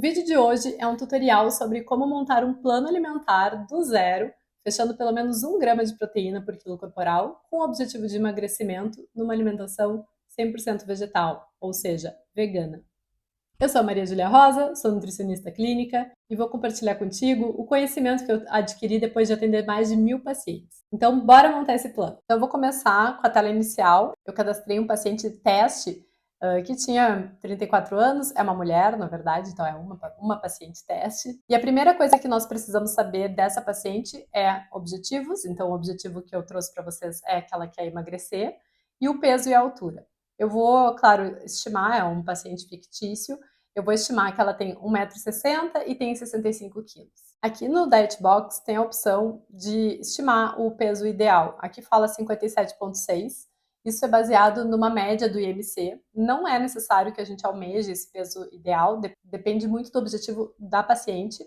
vídeo de hoje é um tutorial sobre como montar um plano alimentar do zero, fechando pelo menos 1 grama de proteína por quilo corporal, com o objetivo de emagrecimento numa alimentação 100% vegetal, ou seja, vegana. Eu sou a Maria Júlia Rosa, sou nutricionista clínica e vou compartilhar contigo o conhecimento que eu adquiri depois de atender mais de 1.000 pacientes. Então, bora montar esse plano. Então, eu vou começar com a tela inicial. Eu cadastrei um paciente teste que tinha 34 anos, é uma mulher, na verdade, então é uma paciente teste. E a primeira coisa que nós precisamos saber dessa paciente é objetivos. Então, o objetivo que eu trouxe para vocês é que ela quer emagrecer, e o peso e a altura. Eu vou, claro, estimar, é um paciente fictício, eu vou estimar que ela tem 1,60 m e tem 65 quilos. Aqui no Diet Box tem a opção de estimar o peso ideal. Aqui fala 57,6. Isso é baseado numa média do IMC. Não é necessário que a gente almeje esse peso ideal, depende muito do objetivo da paciente.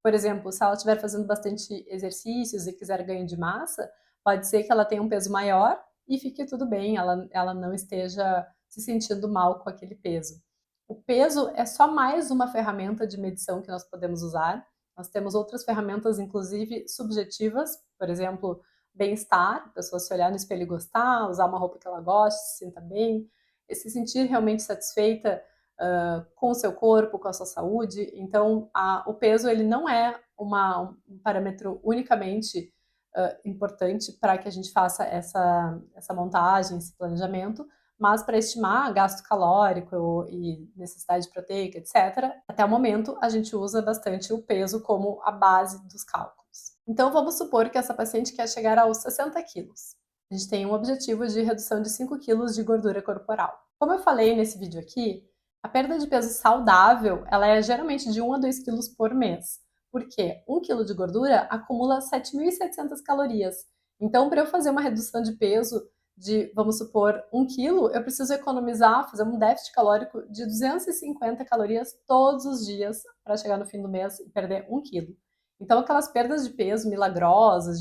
Por exemplo, se ela estiver fazendo bastante exercícios e quiser ganho de massa, pode ser que ela tenha um peso maior e fique tudo bem, ela não esteja se sentindo mal com aquele peso. O peso é só mais uma ferramenta de medição que nós podemos usar. Nós temos outras ferramentas, inclusive subjetivas, por exemplo, bem-estar, a pessoa se olhar no espelho e gostar, usar uma roupa que ela goste, se sinta bem, e se sentir realmente satisfeita com o seu corpo, com a sua saúde. Então, o peso ele não é um parâmetro unicamente importante para que a gente faça essa montagem, esse planejamento, mas para estimar gasto calórico e necessidade proteica, etc., até o momento a gente usa bastante o peso como a base dos cálculos. Então vamos supor que essa paciente quer chegar aos 60 quilos. A gente tem um objetivo de redução de 5 quilos de gordura corporal. Como eu falei nesse vídeo aqui, a perda de peso saudável ela é geralmente de 1 a 2 quilos por mês, porque 1 quilo de gordura acumula 7.700 calorias. Então, para eu fazer uma redução de peso de, vamos supor, 1 quilo, eu preciso economizar, fazer um déficit calórico de 250 calorias todos os dias para chegar no fim do mês e perder 1 quilo. Então, aquelas perdas de peso milagrosas,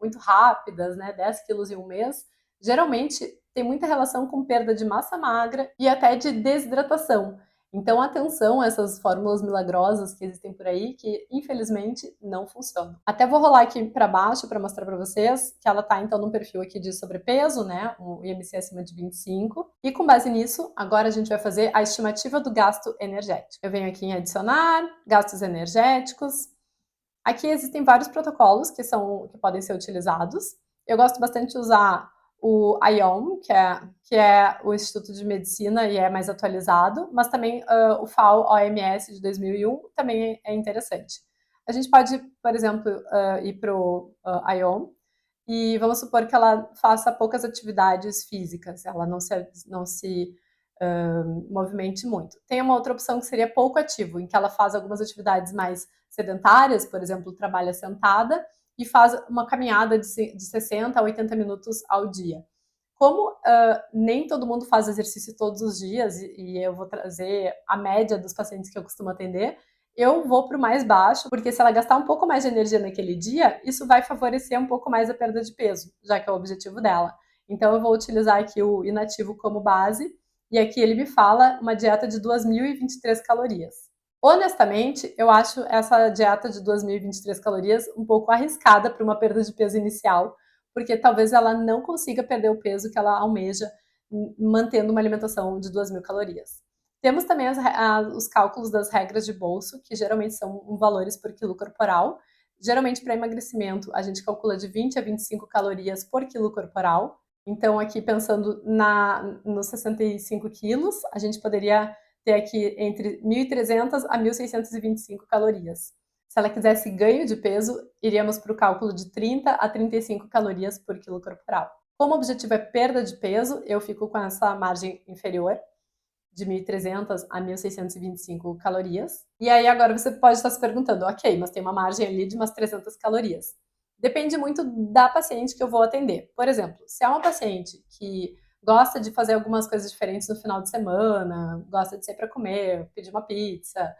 muito rápidas, né, 10 quilos em um mês, geralmente tem muita relação com perda de massa magra e até de desidratação. Então, atenção a essas fórmulas milagrosas que existem por aí, que infelizmente não funcionam. Até vou rolar aqui para baixo para mostrar para vocês que ela está então num perfil aqui de sobrepeso, né, um IMC acima de 25. E com base nisso, agora a gente vai fazer a estimativa do gasto energético. Eu venho aqui em adicionar, gastos energéticos. Aqui existem vários protocolos que podem ser utilizados. Eu gosto bastante de usar o IOM, que é o Instituto de Medicina e é mais atualizado, mas também o FAO-OMS de 2001 também é interessante. A gente pode, por exemplo, ir para o IOM e vamos supor que ela faça poucas atividades físicas, ela não se movimente muito. Tem uma outra opção que seria pouco ativo, em que ela faz algumas atividades mais sedentárias, por exemplo, trabalha sentada, e faz uma caminhada de 60 a 80 minutos ao dia. Como nem todo mundo faz exercício todos os dias, e eu vou trazer a média dos pacientes que eu costumo atender, eu vou para o mais baixo, porque se ela gastar um pouco mais de energia naquele dia, isso vai favorecer um pouco mais a perda de peso, já que é o objetivo dela. Então eu vou utilizar aqui o inativo como base, e aqui ele me fala uma dieta de 2.023 calorias. Honestamente, eu acho essa dieta de 2.023 calorias um pouco arriscada para uma perda de peso inicial, porque talvez ela não consiga perder o peso que ela almeja mantendo uma alimentação de 2.000 calorias. Temos também os cálculos das regras de bolso, que geralmente são valores por quilo corporal. Geralmente, para emagrecimento, a gente calcula de 20 a 25 calorias por quilo corporal. Então, aqui pensando nos 65 quilos, a gente poderia ter aqui entre 1.300 a 1.625 calorias. Se ela quisesse ganho de peso, iríamos para o cálculo de 30 a 35 calorias por quilo corporal. Como o objetivo é perda de peso, eu fico com essa margem inferior, de 1.300 a 1.625 calorias. E aí agora você pode estar se perguntando, ok, mas tem uma margem ali de umas 300 calorias. Depende muito da paciente que eu vou atender. Por exemplo, se é uma paciente que gosta de fazer algumas coisas diferentes no final de semana, gosta de sair para comer, pedir uma pizza,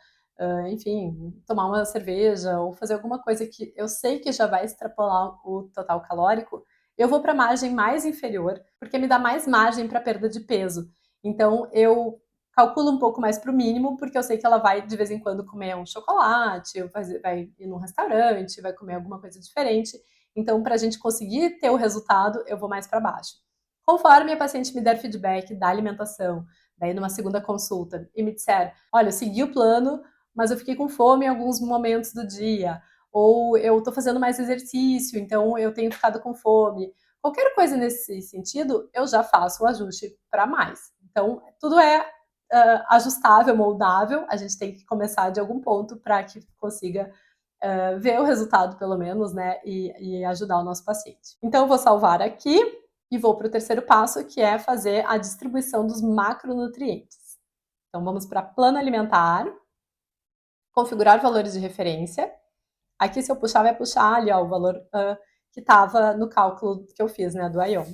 enfim, tomar uma cerveja ou fazer alguma coisa que eu sei que já vai extrapolar o total calórico, eu vou para a margem mais inferior, porque me dá mais margem para perda de peso. Então, eu calculo um pouco mais para o mínimo, porque eu sei que ela vai de vez em quando comer um chocolate, vai ir num restaurante, vai comer alguma coisa diferente. Então, para a gente conseguir ter o resultado, eu vou mais para baixo. Conforme a paciente me der feedback da alimentação, daí numa segunda consulta, e me disser, olha, eu segui o plano, mas eu fiquei com fome em alguns momentos do dia, ou eu estou fazendo mais exercício, então eu tenho ficado com fome. Qualquer coisa nesse sentido, eu já faço o ajuste para mais. Então, tudo é ajustável, moldável, a gente tem que começar de algum ponto para que consiga ver o resultado, pelo menos, né, e ajudar o nosso paciente. Então, eu vou salvar aqui e vou para o terceiro passo, que é fazer a distribuição dos macronutrientes. Então, vamos para plano alimentar, configurar valores de referência. Aqui, se eu puxar, vai puxar ali ó, o valor que estava no cálculo que eu fiz, né, do IOM.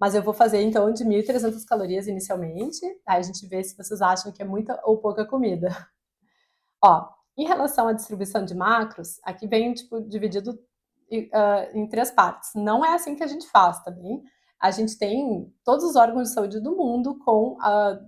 Mas eu vou fazer, então, de 1.300 calorias inicialmente. Aí a gente vê se vocês acham que é muita ou pouca comida. Ó, em relação à distribuição de macros, aqui vem, tipo, dividido em 3 partes. Não é assim que a gente faz, tá bem? A gente tem todos os órgãos de saúde do mundo com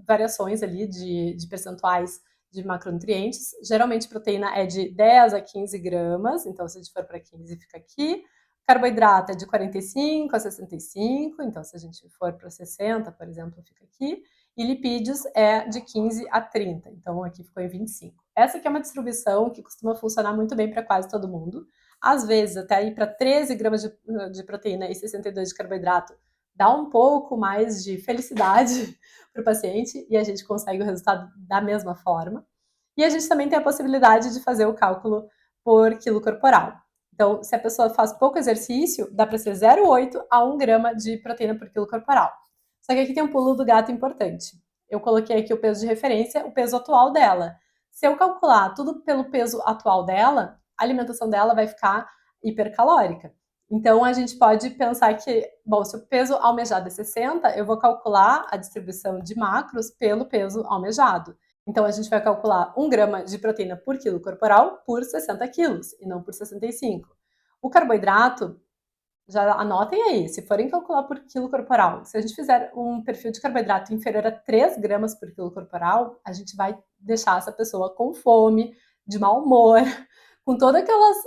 variações ali de percentuais de macronutrientes. Geralmente, proteína é de 10 a 15 gramas, então se a gente for para 15, fica aqui. Carboidrato é de 45 a 65, então se a gente for para 60, por exemplo, fica aqui. E lipídios é de 15 a 30, então aqui ficou em 25. Essa aqui é uma distribuição que costuma funcionar muito bem para quase todo mundo. Às vezes, até ir para 13 gramas de proteína e 62 de carboidrato dá um pouco mais de felicidade para o paciente e a gente consegue o resultado da mesma forma. E a gente também tem a possibilidade de fazer o cálculo por quilo corporal. Então, se a pessoa faz pouco exercício, dá para ser 0,8 a 1 grama de proteína por quilo corporal. Só que aqui tem um pulo do gato importante. Eu coloquei aqui o peso de referência, o peso atual dela. Se eu calcular tudo pelo peso atual dela, a alimentação dela vai ficar hipercalórica. Então, a gente pode pensar que, bom, se o peso almejado é 60, eu vou calcular a distribuição de macros pelo peso almejado. Então, a gente vai calcular 1 grama de proteína por quilo corporal por 60 quilos, e não por 65. O carboidrato, já anotem aí, se forem calcular por quilo corporal, se a gente fizer um perfil de carboidrato inferior a 3 gramas por quilo corporal, a gente vai deixar essa pessoa com fome, de mau humor, com todos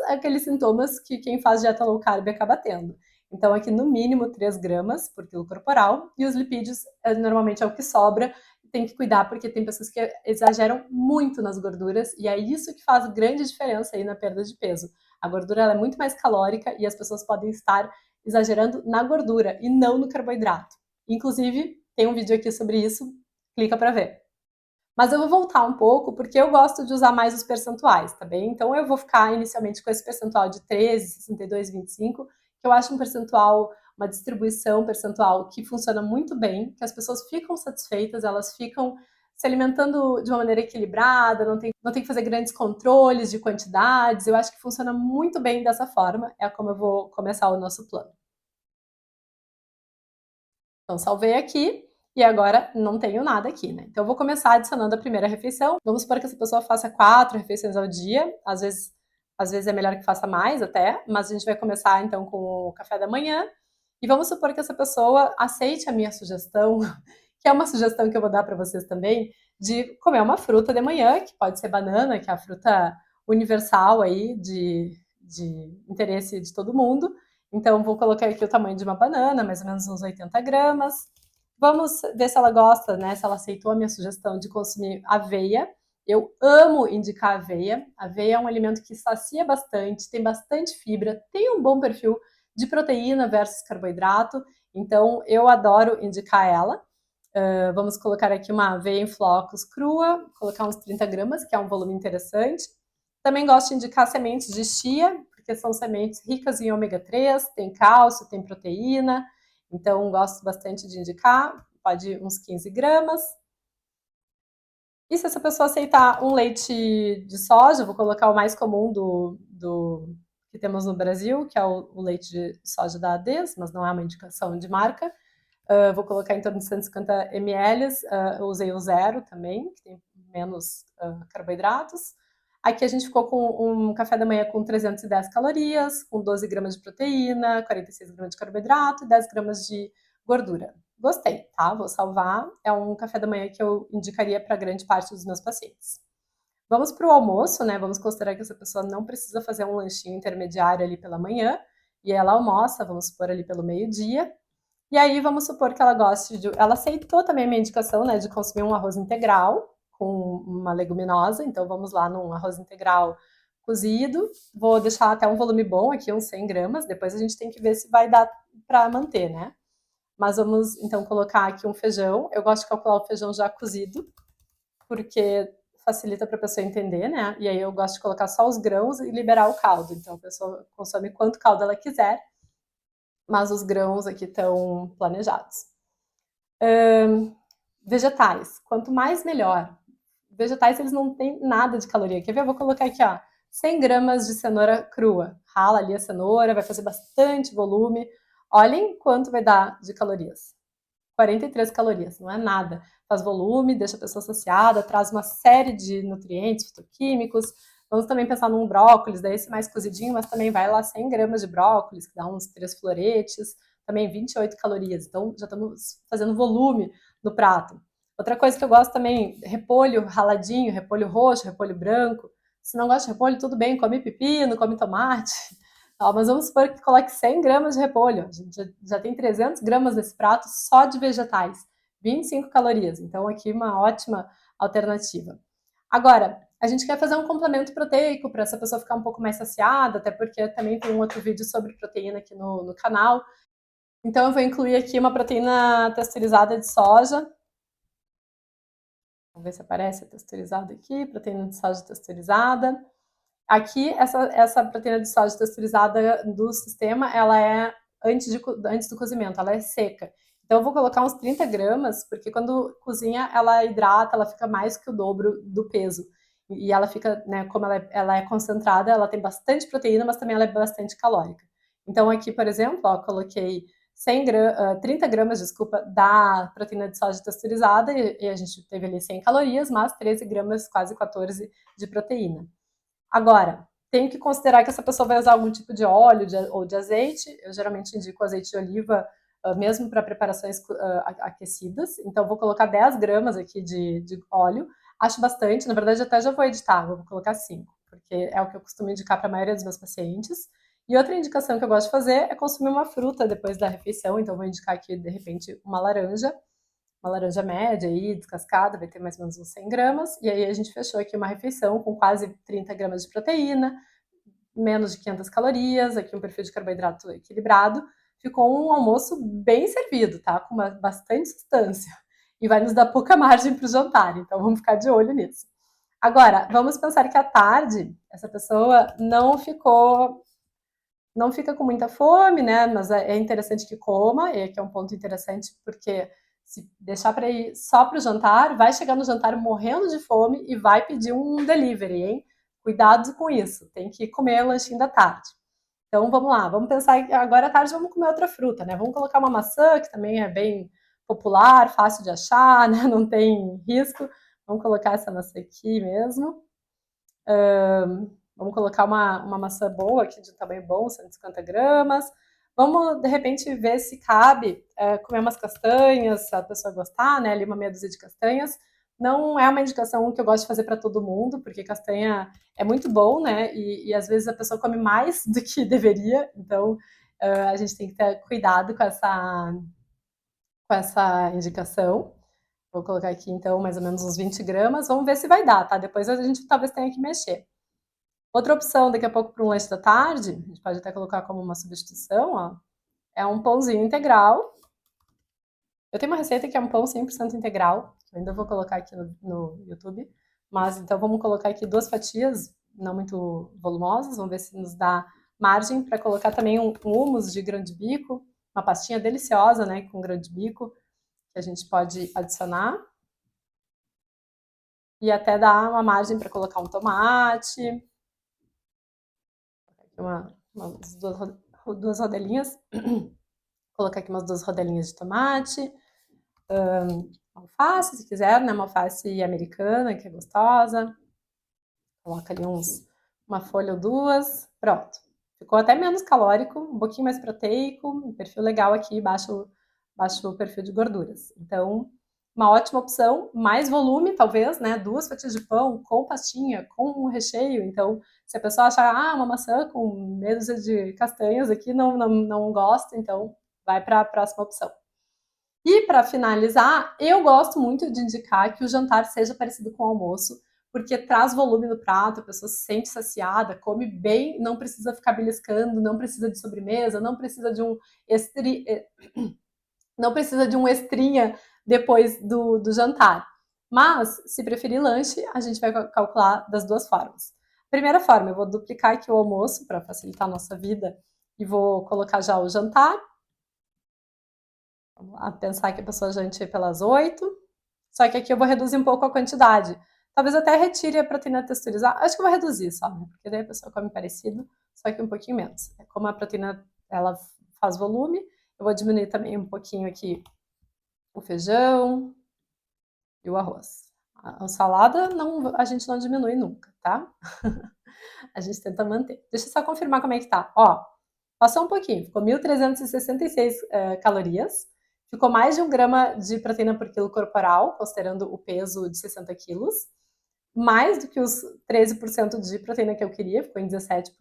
aqueles sintomas que quem faz dieta low carb acaba tendo. Então, aqui no mínimo 3 gramas por quilo corporal, e os lipídios normalmente é o que sobra, tem que cuidar porque tem pessoas que exageram muito nas gorduras, e é isso que faz grande diferença aí na perda de peso. A gordura ela é muito mais calórica e as pessoas podem estar exagerando na gordura e não no carboidrato. Inclusive, tem um vídeo aqui sobre isso, clica para ver. Mas eu vou voltar um pouco porque eu gosto de usar mais os percentuais, tá bem? Então eu vou ficar inicialmente com esse percentual de 13, 62, 25, que eu acho um percentual, uma distribuição percentual que funciona muito bem, que as pessoas ficam satisfeitas, elas ficam se alimentando de uma maneira equilibrada, não tem que fazer grandes controles de quantidades. Eu acho que funciona muito bem dessa forma, é como eu vou começar o nosso plano. Então, salvei aqui e agora não tenho nada aqui, né? Então, eu vou começar adicionando a primeira refeição. Vamos supor que essa pessoa faça 4 refeições ao dia. Às vezes é melhor que faça mais até, mas a gente vai começar então com o café da manhã. E vamos supor que essa pessoa aceite a minha sugestão, que é uma sugestão que eu vou dar para vocês também, de comer uma fruta de manhã, que pode ser banana, que é a fruta universal aí de interesse de todo mundo. Então, vou colocar aqui o tamanho de uma banana, mais ou menos uns 80 gramas. Vamos ver se ela gosta, né? Se ela aceitou a minha sugestão de consumir aveia. Eu amo indicar aveia. Aveia é um alimento que sacia bastante, tem bastante fibra, tem um bom perfil de proteína versus carboidrato. Então, eu adoro indicar ela. Vamos colocar aqui uma aveia em flocos crua, colocar uns 30 gramas, que é um volume interessante. Também gosto de indicar sementes de chia, porque são sementes ricas em ômega 3, tem cálcio, tem proteína, então gosto bastante de indicar, pode uns 15 gramas. E se essa pessoa aceitar um leite de soja, vou colocar o mais comum do que temos no Brasil, que é o leite de soja da Ades, mas não é uma indicação de marca. Vou colocar em torno de 150 ml, eu usei o zero também, que tem menos carboidratos. Aqui a gente ficou com um café da manhã com 310 calorias, com 12 gramas de proteína, 46 gramas de carboidrato e 10 gramas de gordura. Gostei, tá? Vou salvar. É um café da manhã que eu indicaria para grande parte dos meus pacientes. Vamos para o almoço, né? Vamos considerar que essa pessoa não precisa fazer um lanchinho intermediário ali pela manhã, e ela almoça, vamos supor, ali pelo meio-dia. E aí vamos supor que ela goste de. Ela aceitou também a minha indicação, né, de consumir um arroz integral com uma leguminosa. Então vamos lá num arroz integral cozido. Vou deixar até um volume bom aqui, uns 100 gramas. Depois a gente tem que ver se vai dar para manter, né? Mas vamos então colocar aqui um feijão. Eu gosto de calcular o feijão já cozido, porque facilita para a pessoa entender, né? E aí eu gosto de colocar só os grãos e liberar o caldo. Então a pessoa consome quanto caldo ela quiser, mas os grãos aqui estão planejados. Vegetais, quanto mais melhor. Vegetais, eles não têm nada de caloria. Quer ver? Eu vou colocar aqui, ó, 100 gramas de cenoura crua. Rala ali a cenoura, vai fazer bastante volume. Olhem quanto vai dar de calorias. 43 calorias, não é nada. Faz volume, deixa a pessoa saciada, traz uma série de nutrientes, fitoquímicos. Vamos também pensar num brócolis, daí esse mais cozidinho, mas também vai lá 100 gramas de brócolis, que dá uns 3 floretes, também 28 calorias. Então já estamos fazendo volume no prato. Outra coisa que eu gosto também, repolho raladinho, repolho roxo, repolho branco. Se não gosta de repolho, tudo bem, come pepino, come tomate. Mas vamos supor que coloque 100 gramas de repolho. A gente já tem 300 gramas nesse prato só de vegetais. 25 calorias. Então, aqui uma ótima alternativa. Agora, a gente quer fazer um complemento proteico para essa pessoa ficar um pouco mais saciada, até porque também tem um outro vídeo sobre proteína aqui no canal. Então, eu vou incluir aqui uma proteína texturizada de soja. Vamos ver se aparece a texturizada aqui, proteína de soja texturizada. Aqui, essa proteína de soja texturizada do sistema, ela é antes do cozimento, ela é seca. Então, eu vou colocar uns 30 gramas, porque quando cozinha, ela hidrata, ela fica mais que o dobro do peso. E ela fica, né, como ela é concentrada, ela tem bastante proteína, mas também ela é bastante calórica. Então, aqui, por exemplo, ó, coloquei 30 gramas, desculpa, da proteína de soja texturizada, e a gente teve ali 100 calorias, mas 13 gramas, quase 14 de proteína. Agora, tem que considerar que essa pessoa vai usar algum tipo de óleo ou de azeite. Eu geralmente indico azeite de oliva, mesmo para preparações aquecidas. Então, vou colocar 10 gramas aqui de óleo. Acho bastante, na verdade, até já vou editar, vou colocar 5, porque é o que eu costumo indicar para a maioria dos meus pacientes. E outra indicação que eu gosto de fazer é consumir uma fruta depois da refeição. Então, vou indicar aqui, de repente, uma laranja média aí, descascada, vai ter mais ou menos uns 100 gramas. E aí a gente fechou aqui uma refeição com quase 30 gramas de proteína, menos de 500 calorias, aqui um perfil de carboidrato equilibrado. Ficou um almoço bem servido, tá? Com bastante substância. E vai nos dar pouca margem para o jantar, então vamos ficar de olho nisso. Agora, vamos pensar que à tarde, essa pessoa não fica com muita fome, né? Mas é interessante que coma, e aqui é um ponto interessante, porque se deixar para ir só para o jantar, vai chegar no jantar morrendo de fome e vai pedir um delivery, hein? Cuidado com isso, tem que comer o lanchinho da tarde. Então vamos lá, vamos pensar que agora à tarde vamos comer outra fruta, né? Vamos colocar uma maçã, que também é bem popular, fácil de achar, né? Não tem risco. Vamos colocar essa maçã aqui mesmo. Vamos colocar uma maçã boa aqui, de um tamanho bom, 150 gramas. Vamos, de repente, ver se cabe comer umas castanhas, se a pessoa gostar, né? Ali uma meia dúzia de castanhas. Não é uma indicação que eu gosto de fazer para todo mundo, porque castanha é muito bom, né? E às vezes a pessoa come mais do que deveria. Então, a gente tem que ter cuidado com essa indicação. Vou colocar aqui, então, mais ou menos uns 20 gramas. Vamos ver se vai dar, tá? Depois a gente talvez tenha que mexer. Outra opção, daqui a pouco, para um lanche da tarde, a gente pode até colocar como uma substituição, ó, é um pãozinho integral. Eu tenho uma receita que é um pão 100% integral, que eu ainda vou colocar aqui no YouTube. Mas então vamos colocar aqui 2 fatias, não muito volumosas, vamos ver se nos dá margem para colocar também um hummus de grão de bico, uma pastinha deliciosa, né, com grão de bico, que a gente pode adicionar. E até dar uma margem para colocar um tomate, umas duas rodelinhas. Colocar aqui umas 2 rodelinhas de tomate. Alface, se quiser, né? Uma alface americana, que é gostosa. Coloca ali uma folha ou 2. Pronto. Ficou até menos calórico, um pouquinho mais proteico, um perfil legal aqui, baixo baixo perfil de gorduras. Então, uma ótima opção, mais volume, talvez, né? 2 fatias de pão com pastinha, com um recheio. Então, se a pessoa achar, uma maçã com meia dúzia de castanhas aqui, não gosta, então vai para a próxima opção. E para finalizar, eu gosto muito de indicar que o jantar seja parecido com o almoço, porque traz volume no prato, a pessoa se sente saciada, come bem, não precisa ficar beliscando, não precisa de sobremesa, não precisa de um não precisa de um extrinha depois do jantar. Mas, se preferir lanche, a gente vai calcular das duas formas. Primeira forma, eu vou duplicar aqui o almoço para facilitar a nossa vida e vou colocar já o jantar. Vamos pensar que a pessoa jante pelas 8. Só que aqui eu vou reduzir um pouco a quantidade. Talvez até retire a proteína texturizada. Acho que eu vou reduzir só, né? Porque daí a pessoa come parecido, só que um pouquinho menos. Como a proteína ela faz volume, eu vou diminuir também um pouquinho aqui o feijão e o arroz. A salada a gente não diminui nunca, tá? A gente tenta manter. Deixa eu só confirmar como é que tá. Ó, passou um pouquinho, ficou 1.366 calorias. Ficou mais de 1 grama de proteína por quilo corporal, considerando o peso de 60 quilos. Mais do que os 13% de proteína que eu queria, ficou em 17%.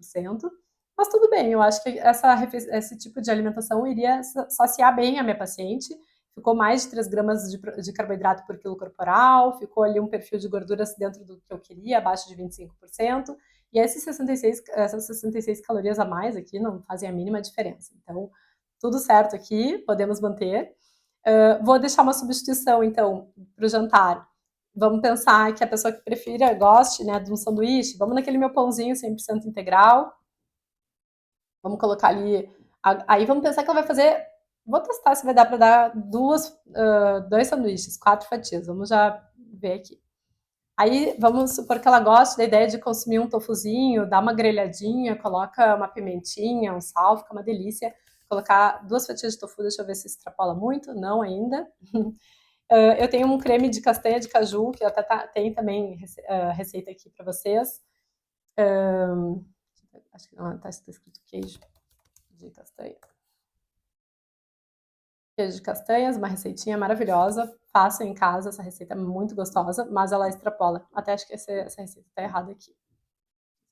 Mas tudo bem, eu acho que esse tipo de alimentação iria saciar bem a minha paciente. Ficou mais de 3 gramas de carboidrato por quilo corporal, ficou ali um perfil de gorduras dentro do que eu queria, abaixo de 25%. E essas 66 calorias a mais aqui não fazem a mínima diferença. Então, tudo certo aqui, podemos manter. Vou deixar uma substituição, então, para o jantar. Vamos pensar que a pessoa que prefira, goste, né, de um sanduíche. Vamos naquele meu pãozinho 100% integral. Vamos colocar ali. Aí vamos pensar que ela vai fazer. Vou testar se vai dar para dar dois sanduíches, 4 fatias. Vamos já ver aqui. Aí vamos supor que ela goste da ideia de consumir um tofuzinho, dar uma grelhadinha, coloca uma pimentinha, um sal, fica uma delícia. Colocar 2 fatias de tofu, deixa eu ver se extrapola muito. Não ainda. Eu tenho um creme de castanha de caju, que até tem também receita aqui para vocês. Acho que não está escrito queijo de castanha. Queijo de castanhas, uma receitinha maravilhosa. Façam em casa, essa receita é muito gostosa, mas ela extrapola. Até acho que essa receita está errada aqui.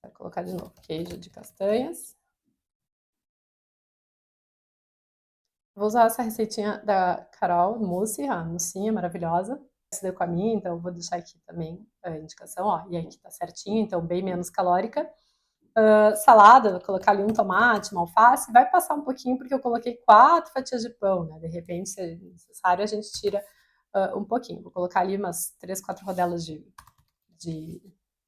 Vou colocar de novo queijo de castanhas. Vou usar essa receitinha da Carol Mousse, a moussinha maravilhosa. Essa deu com a minha, então vou deixar aqui também a indicação, ó. E aqui tá certinho, então bem menos calórica. Salada, vou colocar ali um tomate, uma alface, vai passar um pouquinho porque eu coloquei 4 fatias de pão, né? De repente, se é necessário, a gente tira um pouquinho. Vou colocar ali umas 3, 4 rodelas de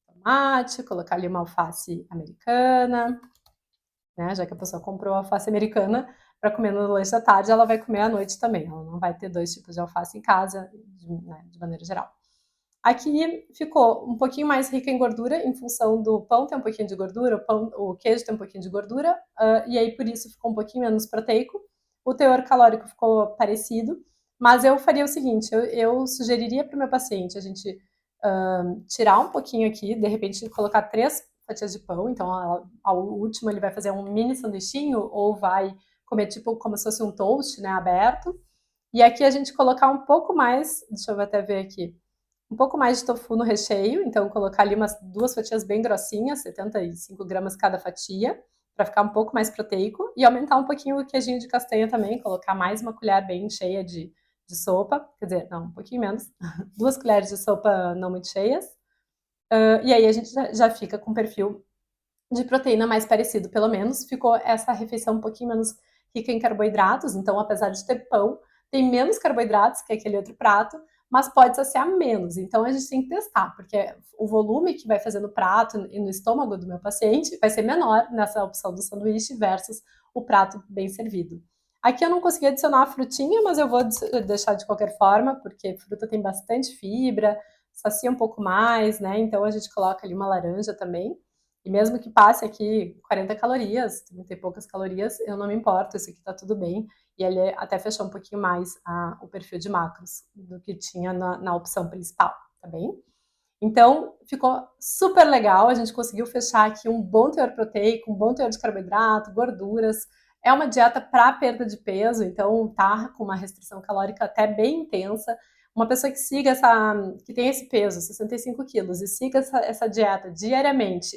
tomate, colocar ali uma alface americana, né? Já que a pessoa comprou alface americana para comer no lanche da tarde, ela vai comer à noite também. Ela não vai ter 2 tipos de alface em casa, de maneira geral. Aqui ficou um pouquinho mais rica em gordura, em função do pão ter um pouquinho de gordura, o queijo ter um pouquinho de gordura, e aí por isso ficou um pouquinho menos proteico. O teor calórico ficou parecido, mas eu faria o seguinte, eu sugeriria para o meu paciente a gente tirar um pouquinho aqui, de repente colocar 3 fatias de pão, então ao último ele vai fazer um mini sanduichinho ou vai comer tipo como se fosse um toast, né, aberto. E aqui a gente colocar um pouco mais, deixa eu até ver aqui, um pouco mais de tofu no recheio, então colocar ali umas 2 fatias bem grossinhas, 75 gramas cada fatia, para ficar um pouco mais proteico, e aumentar um pouquinho o queijinho de castanha também, colocar mais uma colher bem cheia de sopa, quer dizer, não, um pouquinho menos, 2 colheres de sopa não muito cheias, e aí a gente já fica com um perfil de proteína mais parecido, pelo menos ficou essa refeição um pouquinho menos rica em carboidratos, então apesar de ter pão, tem menos carboidratos que aquele outro prato, mas pode saciar menos. Então a gente tem que testar, porque o volume que vai fazer no prato e no estômago do meu paciente vai ser menor nessa opção do sanduíche versus o prato bem servido. Aqui eu não consegui adicionar a frutinha, mas eu vou deixar de qualquer forma, porque fruta tem bastante fibra, sacia um pouco mais, né? Então a gente coloca ali uma laranja também. E mesmo que passe aqui 40 calorias, 30 e poucas calorias, eu não me importo, isso aqui tá tudo bem. E ele até fechou um pouquinho mais o perfil de macros do que tinha na opção principal, tá bem? Então, ficou super legal, a gente conseguiu fechar aqui um bom teor proteico, um bom teor de carboidrato, gorduras, É uma dieta para perda de peso, então tá com uma restrição calórica até bem intensa. Uma pessoa que siga que tem esse peso, 65 quilos, e siga essa dieta diariamente,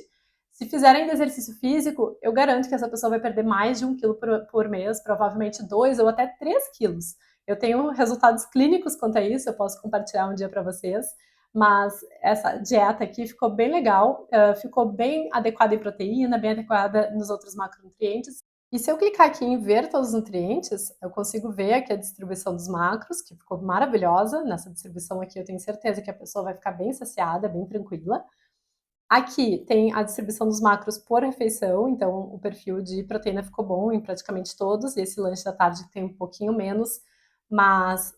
se fizer ainda exercício físico, eu garanto que essa pessoa vai perder mais de 1 quilo por mês, provavelmente 2 ou até 3 quilos. Eu tenho resultados clínicos quanto a isso, eu posso compartilhar um dia para vocês, mas essa dieta aqui ficou bem legal, ficou bem adequada em proteína, bem adequada nos outros macronutrientes. E se eu clicar aqui em ver todos os nutrientes, eu consigo ver aqui a distribuição dos macros, que ficou maravilhosa. Nessa distribuição aqui eu tenho certeza que a pessoa vai ficar bem saciada, bem tranquila. Aqui tem a distribuição dos macros por refeição, então o perfil de proteína ficou bom em praticamente todos, e esse lanche da tarde tem um pouquinho menos, mas,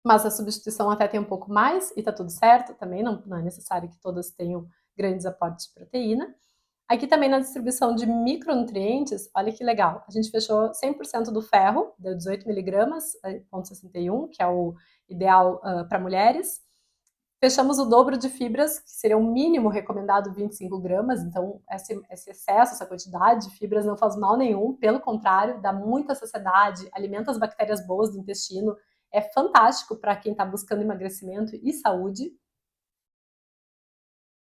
mas a substituição até tem um pouco mais, e tá tudo certo também, não é necessário que todas tenham grandes aportes de proteína. Aqui também na distribuição de micronutrientes, olha que legal, a gente fechou 100% do ferro, deu 18 miligramas, 0,61, que é o ideal para mulheres. Fechamos o dobro de fibras, que seria o mínimo recomendado 25 gramas, então esse excesso, essa quantidade de fibras não faz mal nenhum, pelo contrário, dá muita saciedade, alimenta as bactérias boas do intestino, é fantástico para quem está buscando emagrecimento e saúde.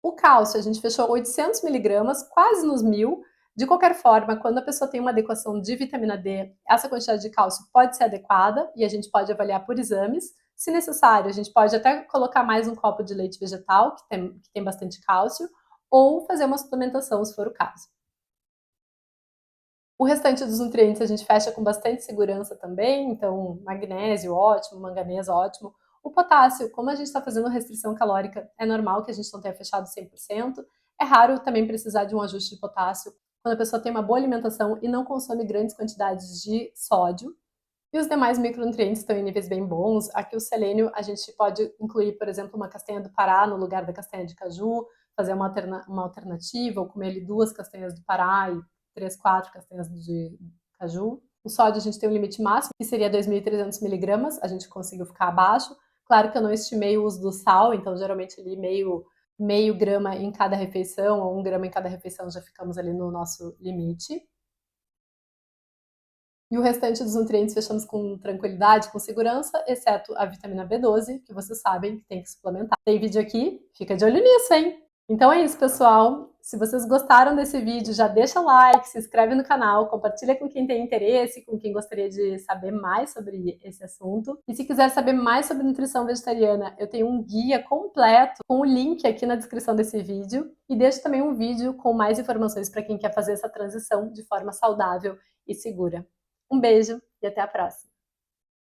O cálcio, a gente fechou 800 miligramas, quase nos 1.000. De qualquer forma, quando a pessoa tem uma adequação de vitamina D, essa quantidade de cálcio pode ser adequada e a gente pode avaliar por exames. Se necessário, a gente pode até colocar mais um copo de leite vegetal, que tem bastante cálcio, ou fazer uma suplementação, se for o caso. O restante dos nutrientes a gente fecha com bastante segurança também, então magnésio ótimo, manganês ótimo. O potássio, como a gente está fazendo restrição calórica, é normal que a gente não tenha fechado 100%. É raro também precisar de um ajuste de potássio quando a pessoa tem uma boa alimentação e não consome grandes quantidades de sódio. E os demais micronutrientes estão em níveis bem bons. Aqui o selênio a gente pode incluir, por exemplo, uma castanha do Pará no lugar da castanha de caju, fazer uma alternativa, ou comer ali 2 castanhas do Pará e 3, 4 castanhas de caju. O sódio a gente tem um limite máximo, que seria 2.300 miligramas, a gente conseguiu ficar abaixo. Claro que eu não estimei o uso do sal, então geralmente ali meio grama em cada refeição, ou 1 grama em cada refeição, já ficamos ali no nosso limite. E o restante dos nutrientes fechamos com tranquilidade, com segurança, exceto a vitamina B12, que vocês sabem que tem que suplementar. Tem vídeo aqui, fica de olho nisso, hein? Então é isso, pessoal. Se vocês gostaram desse vídeo, já deixa o like, se inscreve no canal, compartilha com quem tem interesse, com quem gostaria de saber mais sobre esse assunto. E se quiser saber mais sobre nutrição vegetariana, eu tenho um guia completo com o link aqui na descrição desse vídeo. E deixo também um vídeo com mais informações para quem quer fazer essa transição de forma saudável e segura. Um beijo e até a próxima!